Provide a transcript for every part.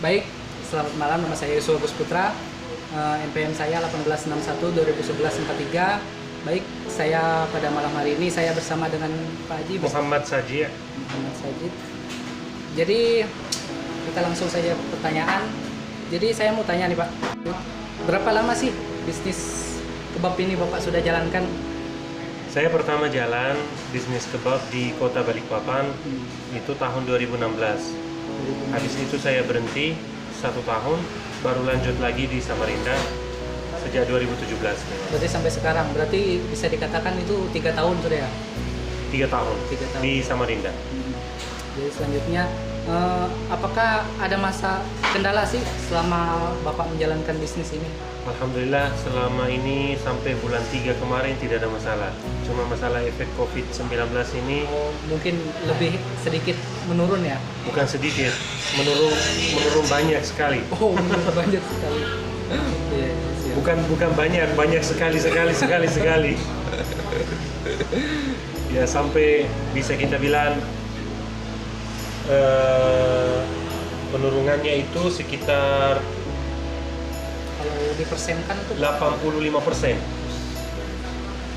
Baik, selamat malam. Nama saya Yusuf Agus Putra. NPM saya 1861-2011-43. Baik, saya pada malam hari ini saya bersama dengan Pak Haji Muhammad Sajid. Muhammad Sajid. Jadi kita langsung saja pertanyaan. Jadi saya mau tanya nih Pak, berapa lama sih bisnis kebab ini Bapak sudah jalankan? Saya pertama jalan bisnis kebab di Kota Balikpapan itu tahun 2016. Habis itu saya berhenti 1 tahun, baru lanjut lagi di Samarinda sejak 2017. Berarti sampai sekarang, berarti bisa dikatakan itu 3 tahun sudah ya? 3 tahun, 3 tahun di Samarinda. Jadi selanjutnya, apakah ada masa kendala sih selama Bapak menjalankan bisnis ini? Alhamdulillah selama ini sampai bulan 3 kemarin tidak ada masalah. Cuma masalah efek COVID-19 ini Mungkin lebih sedikit menurun ya? bukan sedikit, menurun banyak sekali. Oh, menurun banyak sekali. Iya, siap. Bukan banyak sekali. Ya sampai bisa kita bilang penurunannya itu sekitar Kalau dipersenkan tuh 85%.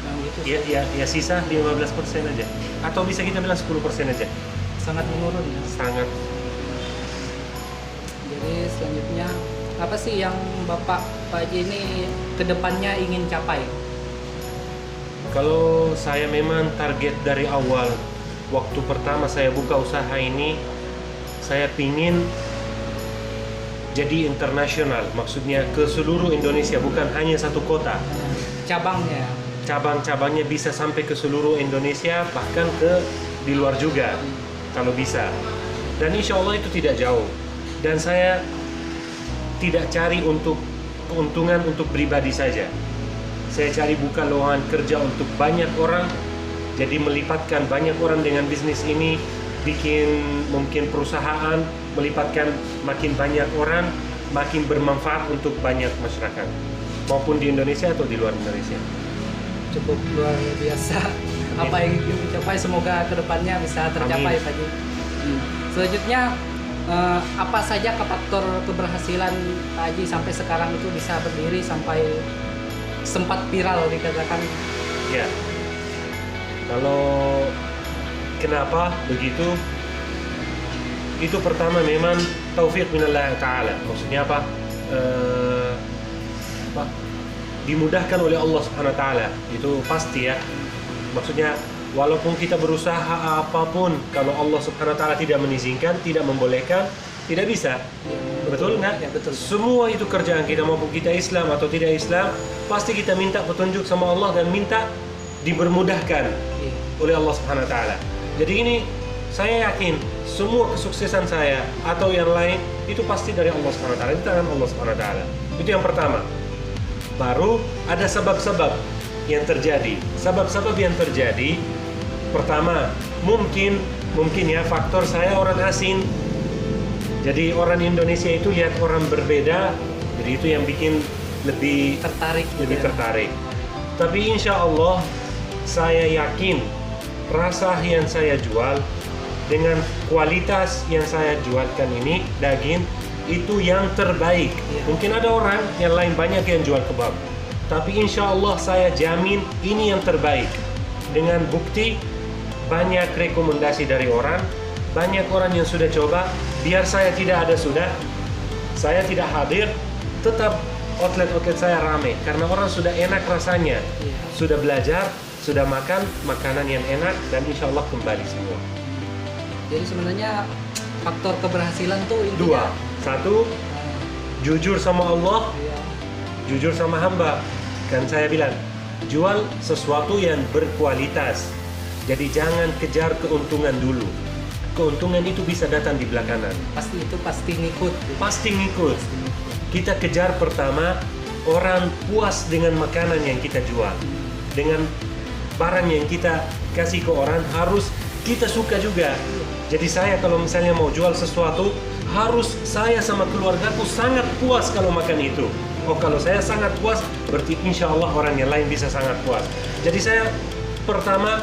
yang gitu Ya sisa 15% aja. Atau bisa kita bilang 10% aja. sangat menurun ya. Sangat. Jadi selanjutnya apa sih yang Bapak Pak Haji ini kedepannya ingin capai? Kalau saya memang target dari awal, waktu pertama saya buka usaha ini, saya pingin jadi internasional, maksudnya ke seluruh Indonesia, bukan hanya satu kota. Cabangnya. Cabang-cabangnya bisa sampai ke seluruh Indonesia, bahkan ke di luar juga, kalau bisa. Dan insya Allah itu tidak jauh. Dan saya tidak cari untuk keuntungan untuk pribadi saja. Saya cari buka lowongan kerja untuk banyak orang, jadi melipatkan banyak orang dengan bisnis ini, bikin mungkin perusahaan, melipatkan makin banyak orang, makin bermanfaat untuk banyak masyarakat, maupun di Indonesia atau di luar Indonesia. Cukup luar biasa. Apa yang ingin dicapai, semoga kedepannya bisa tercapai Amin. Pak Haji. Selanjutnya, apa saja faktor keberhasilan Pak Haji sampai sekarang itu bisa berdiri sampai sempat viral dikatakan? Ya, kalau kenapa begitu? Itu pertama memang taufik minallah ta'ala. Maksudnya apa? Dimudahkan oleh Allah Subhanahu wa ta'ala. Itu pasti ya. Maksudnya walaupun kita berusaha apapun, kalau Allah Subhanahu wa ta'ala tidak mengizinkan, tidak membolehkan, tidak bisa. Betul nggak? Ya, betul. Semua itu kerjaan kita, maupun kita Islam atau tidak Islam, pasti kita minta petunjuk sama Allah dan minta dibermudahkan Iya. oleh Allah Subhanahu wa ta'ala. Jadi ini saya yakin semua kesuksesan saya atau yang lain itu pasti dari Allah Subhanahu wa ta'ala, di tangan Allah Subhanahu wa ta'ala. Itu yang pertama. Baru ada sebab-sebab yang terjadi. Sebab-sebab yang terjadi, pertama, mungkin ya faktor saya orang asing. Jadi orang Indonesia itu lihat orang berbeda, jadi itu yang bikin lebih Tertarik. tertarik. Tapi insya Allah saya yakin rasa yang saya jual dengan kualitas yang saya jualkan ini, daging itu yang terbaik. Iya. Mungkin ada orang yang lain banyak yang jual kebab, tapi insya Allah saya jamin ini yang terbaik. Dengan bukti banyak rekomendasi dari orang, banyak orang yang sudah coba. Biar saya tidak ada sudah, saya tidak hadir, tetap outlet-outlet saya ramai karena orang sudah enak rasanya, Iya. sudah belajar, sudah makan makanan yang enak, dan insya Allah kembali semua. Jadi sebenarnya faktor keberhasilan tuh Dua, intinya, satu, jujur sama Allah, iya, jujur sama hamba. Kan saya bilang, jual sesuatu yang berkualitas. Jadi jangan kejar keuntungan dulu. Keuntungan itu bisa datang di belakangan. pasti ngikut. Pasti ngikut. Kita kejar pertama, orang puas dengan makanan yang kita jual. Dengan barang yang kita kasih ke orang, harus kita suka juga. Jadi saya kalau misalnya mau jual sesuatu, harus saya sama keluargaku sangat puas kalau makan itu. Oh, kalau saya sangat puas, berarti insya Allah orang yang lain bisa sangat puas. Jadi saya pertama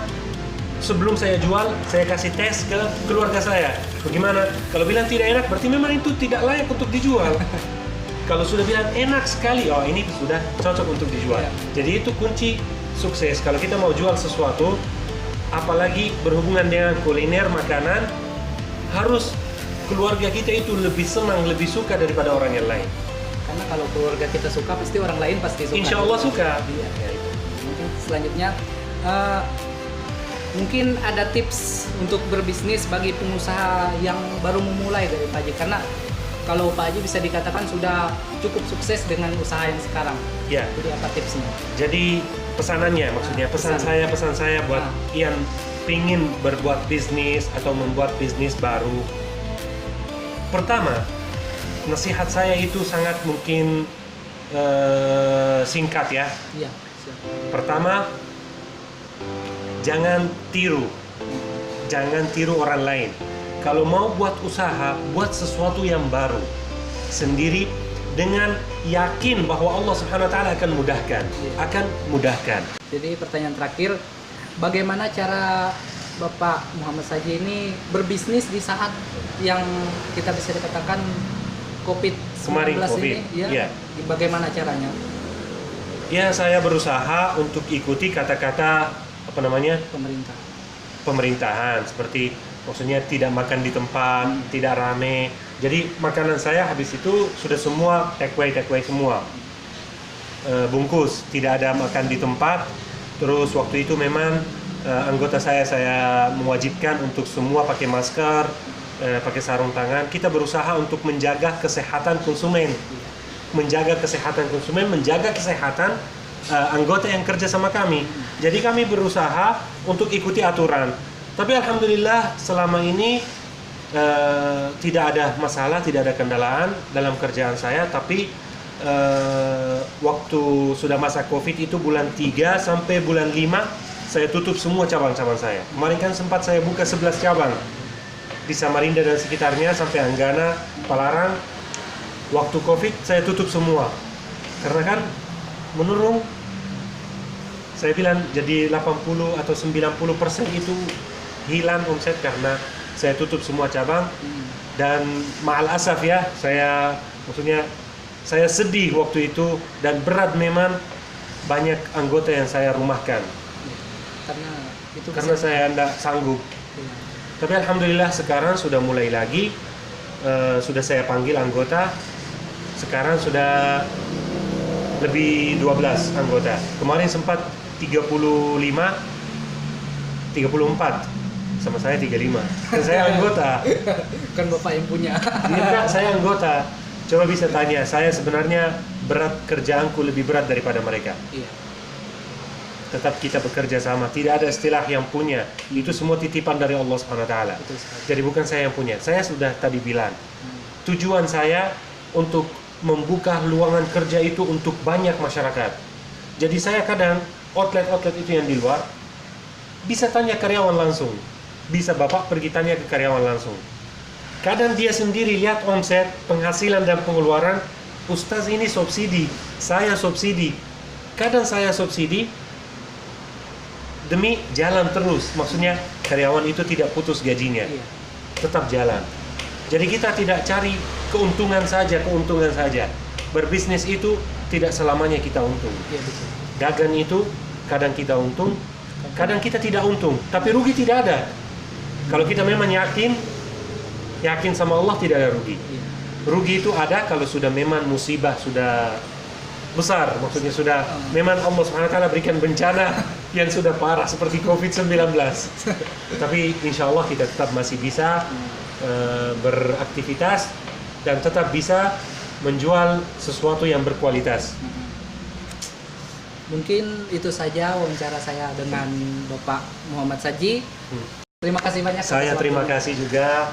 sebelum saya jual, saya kasih tes ke keluarga saya. Bagaimana? Kalau bilang tidak enak, berarti memang itu tidak layak untuk dijual. Kalau sudah bilang enak sekali, oh ini sudah cocok untuk dijual. Jadi itu kunci sukses. Kalau kita mau jual sesuatu, apalagi berhubungan dengan kuliner, makanan, harus keluarga kita itu lebih senang, lebih suka daripada orang yang lain. Karena kalau keluarga kita suka, pasti orang lain pasti suka. Insya Allah suka. Iya. Ya, itu. Mungkin selanjutnya, mungkin ada tips untuk berbisnis bagi pengusaha yang baru memulai dari Pak Haji. Karena kalau Pak Haji bisa dikatakan sudah cukup sukses dengan usaha yang sekarang. Ya. Jadi apa tipsnya? Jadi pesanannya, maksudnya pesan saya buat yang pingin berbuat bisnis atau membuat bisnis baru. Pertama, nasihat saya itu sangat mungkin singkat ya. Iya. Siap. Pertama, jangan tiru orang lain. Kalau mau buat usaha, buat sesuatu yang baru sendiri dengan yakin bahwa Allah Subhanahu wa taala akan mudahkan. Jadi pertanyaan terakhir, bagaimana cara Bapak Muhammad Saji ini berbisnis di saat yang kita bisa dikatakan COVID-19 Kemarin ini? COVID, Ya, ya. Bagaimana caranya? Ya, saya berusaha untuk ikuti kata-kata pemerintahan, seperti maksudnya tidak makan di tempat, tidak rame. Jadi makanan saya habis itu sudah semua take away semua. Bungkus, tidak ada makan di tempat. Terus waktu itu memang anggota saya mewajibkan untuk semua pakai masker, pakai sarung tangan. Kita berusaha untuk menjaga kesehatan konsumen, menjaga kesehatan anggota yang kerja sama kami. Jadi kami berusaha untuk ikuti aturan. Tapi alhamdulillah selama ini tidak ada masalah, tidak ada kendalaan dalam kerjaan saya. Tapi waktu sudah masa COVID itu bulan 3 sampai bulan 5 saya tutup semua cabang-cabang saya. Kemarin kan sempat saya buka 11 cabang di Samarinda dan sekitarnya sampai Anggana, Palaran. Waktu COVID saya tutup semua. Karena kan menurun, saya bilang jadi 80 atau 90% itu hilang omset karena saya tutup semua cabang. Dan ma'al asaf ya, saya sedih waktu itu dan berat memang banyak anggota yang saya rumahkan. Karena saya tidak sanggup. Tapi alhamdulillah sekarang sudah mulai lagi, sudah saya panggil anggota. Sekarang sudah lebih 12 anggota. Kemarin sempat 34 sama saya 35. Dan saya anggota. Kan Bapak yang punya. Tidak, saya anggota. Coba bisa tanya, saya sebenarnya berat kerjaanku lebih berat daripada mereka. Iya. Tetap kita bekerja sama, tidak ada istilah yang punya. Itu semua titipan dari Allah Subhanahu wa taala. Jadi bukan saya yang punya. Saya sudah tadi bilang. Tujuan saya untuk membuka luangan kerja itu untuk banyak masyarakat. Jadi saya kadang outlet itu yang di luar bisa tanya karyawan langsung. Bisa Bapak pergi tanya ke karyawan langsung. Kadang dia sendiri lihat omset, penghasilan dan pengeluaran, Ustaz ini subsidi, saya subsidi. Kadang saya subsidi demi jalan terus. Maksudnya karyawan itu tidak putus gajinya. Tetap jalan. Jadi kita tidak cari keuntungan saja. Berbisnis itu tidak selamanya kita untung. Dagang itu kadang kita untung, kadang kita tidak untung, tapi rugi tidak ada. Kalau kita memang yakin sama Allah, tidak ada rugi. Rugi itu ada kalau sudah memang musibah sudah besar, maksudnya sudah memang Allah Subhanahu wa taala berikan bencana yang sudah parah seperti COVID-19. Tapi insya Allah kita tetap masih bisa beraktivitas dan tetap bisa menjual sesuatu yang berkualitas. Mungkin itu saja wawancara saya dengan Bapak Muhammad Saji. Terima kasih banyak. Saya terima kasih juga.